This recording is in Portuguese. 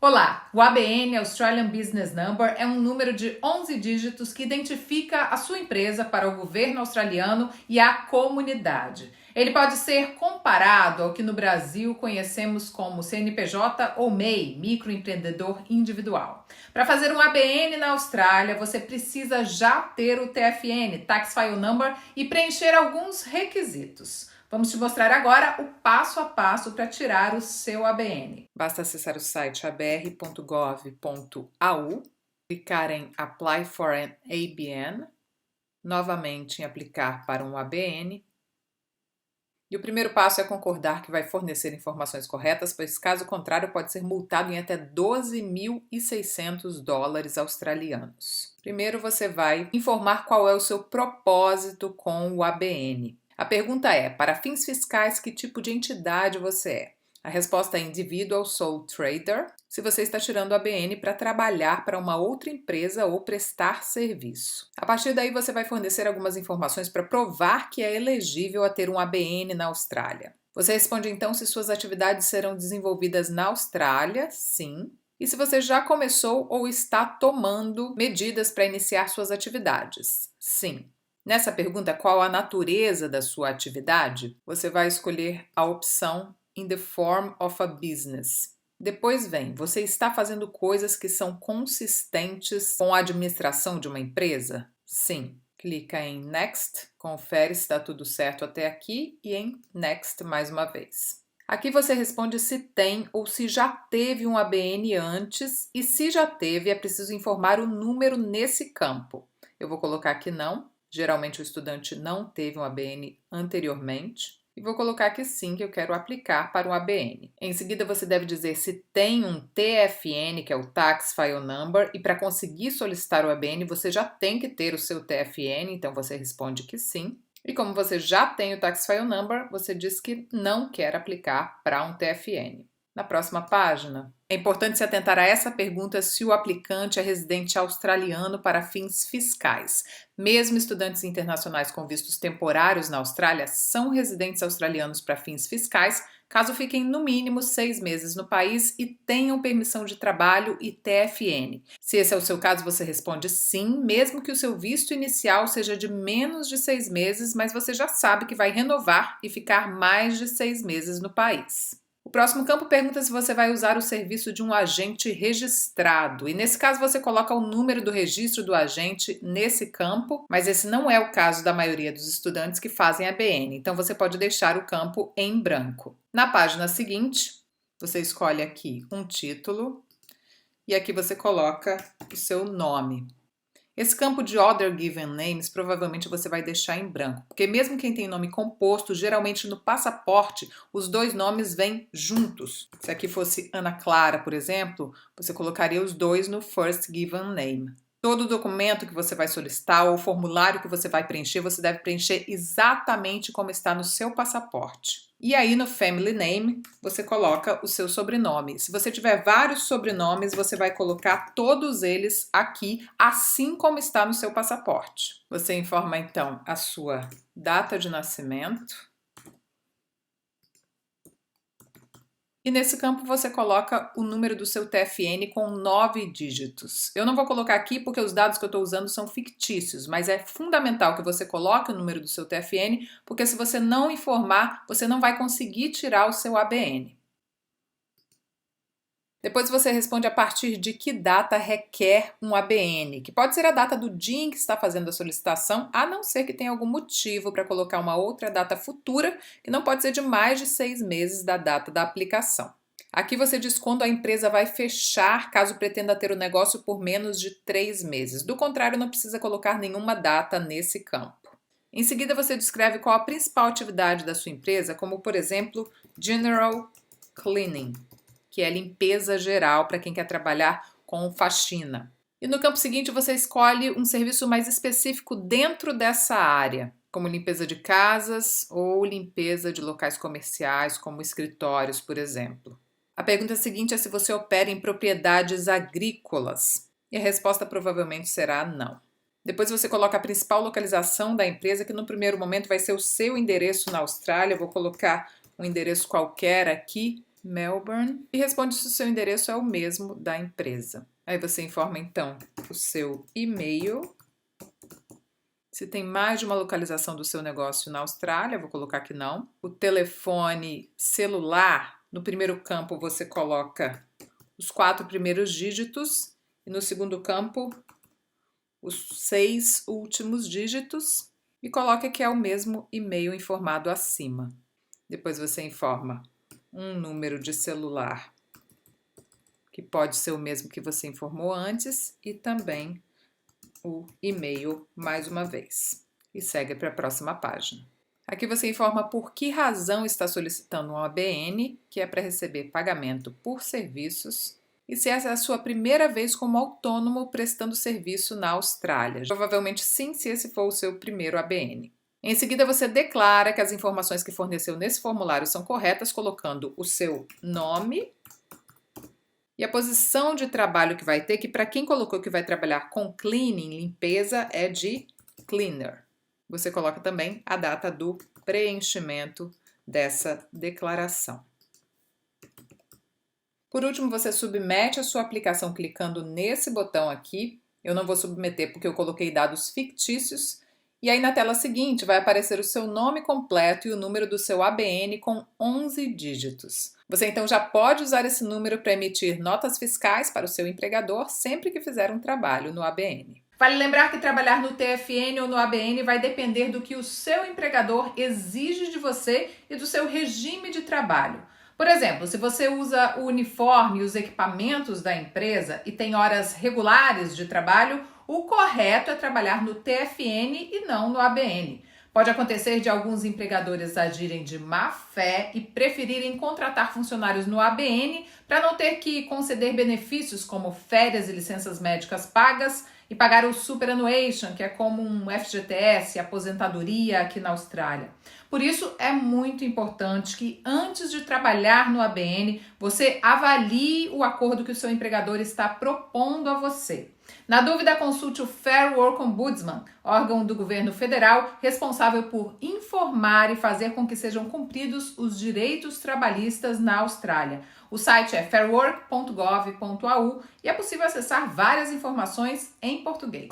Olá, o ABN, Australian Business Number, é um número de 11 dígitos que identifica a sua empresa para o governo australiano e a comunidade. Ele pode ser comparado ao que no Brasil conhecemos como CNPJ ou MEI, microempreendedor individual. Para fazer um ABN na Austrália, você precisa já ter o TFN, Tax File Number, e preencher alguns requisitos. Vamos te mostrar agora o passo a passo para tirar o seu ABN. Basta acessar o site abr.gov.au, clicar em Apply for an ABN, novamente em Aplicar para um ABN. E o primeiro passo é concordar que vai fornecer informações corretas, pois caso contrário pode ser multado em até 12.600 dólares australianos. Primeiro você vai informar qual é o seu propósito com o ABN. A pergunta é, para fins fiscais, que tipo de entidade você é? A resposta é Individual Sole Trader, se você está tirando o ABN para trabalhar para uma outra empresa ou prestar serviço. A partir daí você vai fornecer algumas informações para provar que é elegível a ter um ABN na Austrália. Você responde então se suas atividades serão desenvolvidas na Austrália, sim, e se você já começou ou está tomando medidas para iniciar suas atividades, sim. Nessa pergunta, qual a natureza da sua atividade? Você vai escolher a opção In the form of a business. Depois vem, você está fazendo coisas que são consistentes com a administração de uma empresa? Sim. Clica em Next, confere se está tudo certo até aqui e em Next mais uma vez. Aqui você responde se tem ou se já teve um ABN antes e se já teve é preciso informar o número nesse campo. Eu vou colocar aqui não. Geralmente o estudante não teve um ABN anteriormente. E vou colocar aqui sim que eu quero aplicar para um ABN. Em seguida você deve dizer se tem um TFN, que é o Tax File Number, e para conseguir solicitar o ABN você já tem que ter o seu TFN, então você responde que sim. E como você já tem o Tax File Number, você diz que não quer aplicar para um TFN. Na próxima página, é importante se atentar a essa pergunta se o aplicante é residente australiano para fins fiscais. Mesmo estudantes internacionais com vistos temporários na Austrália são residentes australianos para fins fiscais, caso fiquem no mínimo 6 meses no país e tenham permissão de trabalho e TFN. Se esse é o seu caso, você responde sim, mesmo que o seu visto inicial seja de menos de 6 meses, mas você já sabe que vai renovar e ficar mais de 6 meses no país. O próximo campo pergunta se você vai usar o serviço de um agente registrado. E nesse caso você coloca o número do registro do agente nesse campo, mas esse não é o caso da maioria dos estudantes que fazem ABN, então você pode deixar o campo em branco. Na página seguinte, você escolhe aqui um título e aqui você coloca o seu nome. Esse campo de Other Given Names provavelmente você vai deixar em branco, porque mesmo quem tem nome composto, geralmente no passaporte os dois nomes vêm juntos. Se aqui fosse Ana Clara, por exemplo, você colocaria os dois no First Given Name. Todo documento que você vai solicitar ou formulário que você vai preencher, você deve preencher exatamente como está no seu passaporte. E aí no Family Name, você coloca o seu sobrenome. Se você tiver vários sobrenomes, você vai colocar todos eles aqui, assim como está no seu passaporte. Você informa então a sua data de nascimento. E nesse campo você coloca o número do seu TFN com 9 dígitos. Eu não vou colocar aqui porque os dados que eu estou usando são fictícios, mas é fundamental que você coloque o número do seu TFN, porque se você não informar, você não vai conseguir tirar o seu ABN. Depois você responde a partir de que data requer um ABN, que pode ser a data do dia em que está fazendo a solicitação, a não ser que tenha algum motivo para colocar uma outra data futura, que não pode ser de mais de 6 meses da data da aplicação. Aqui você diz quando a empresa vai fechar, caso pretenda ter o negócio por menos de 3 meses. Do contrário, não precisa colocar nenhuma data nesse campo. Em seguida, você descreve qual a principal atividade da sua empresa, como, por exemplo, General Cleaning, que é limpeza geral para quem quer trabalhar com faxina. E no campo seguinte você escolhe um serviço mais específico dentro dessa área, como limpeza de casas ou limpeza de locais comerciais, como escritórios, por exemplo. A pergunta seguinte é se você opera em propriedades agrícolas. E a resposta provavelmente será não. Depois você coloca a principal localização da empresa, que no primeiro momento vai ser o seu endereço na Austrália. Eu vou colocar um endereço qualquer aqui, Melbourne, e responde se o seu endereço é o mesmo da empresa. Aí você informa então o seu e-mail, se tem mais de uma localização do seu negócio na Austrália, vou colocar que não. O telefone celular, no primeiro campo você coloca os 4 primeiros dígitos e no segundo campo os 6 últimos dígitos e coloca que é o mesmo e-mail informado acima. Depois você informa um número de celular, que pode ser o mesmo que você informou antes, e também o e-mail mais uma vez. E segue para a próxima página. Aqui você informa por que razão está solicitando um ABN, que é para receber pagamento por serviços, e se essa é a sua primeira vez como autônomo prestando serviço na Austrália. Provavelmente sim, se esse for o seu primeiro ABN. Em seguida, você declara que as informações que forneceu nesse formulário são corretas, colocando o seu nome e a posição de trabalho que vai ter, que para quem colocou que vai trabalhar com cleaning, limpeza, é de cleaner. Você coloca também a data do preenchimento dessa declaração. Por último, você submete a sua aplicação clicando nesse botão aqui. Eu não vou submeter porque eu coloquei dados fictícios. E aí na tela seguinte vai aparecer o seu nome completo e o número do seu ABN com 11 dígitos. Você então já pode usar esse número para emitir notas fiscais para o seu empregador sempre que fizer um trabalho no ABN. Vale lembrar que trabalhar no TFN ou no ABN vai depender do que o seu empregador exige de você e do seu regime de trabalho. Por exemplo, se você usa o uniforme e os equipamentos da empresa e tem horas regulares de trabalho, o correto é trabalhar no TFN e não no ABN. Pode acontecer de alguns empregadores agirem de má fé e preferirem contratar funcionários no ABN para não ter que conceder benefícios como férias e licenças médicas pagas e pagar o superannuation, que é como um FGTS, aposentadoria aqui na Austrália. Por isso, é muito importante que antes de trabalhar no ABN, você avalie o acordo que o seu empregador está propondo a você. Na dúvida, consulte o Fair Work Ombudsman, órgão do governo federal responsável por informar e fazer com que sejam cumpridos os direitos trabalhistas na Austrália. O site é fairwork.gov.au e é possível acessar várias informações em português.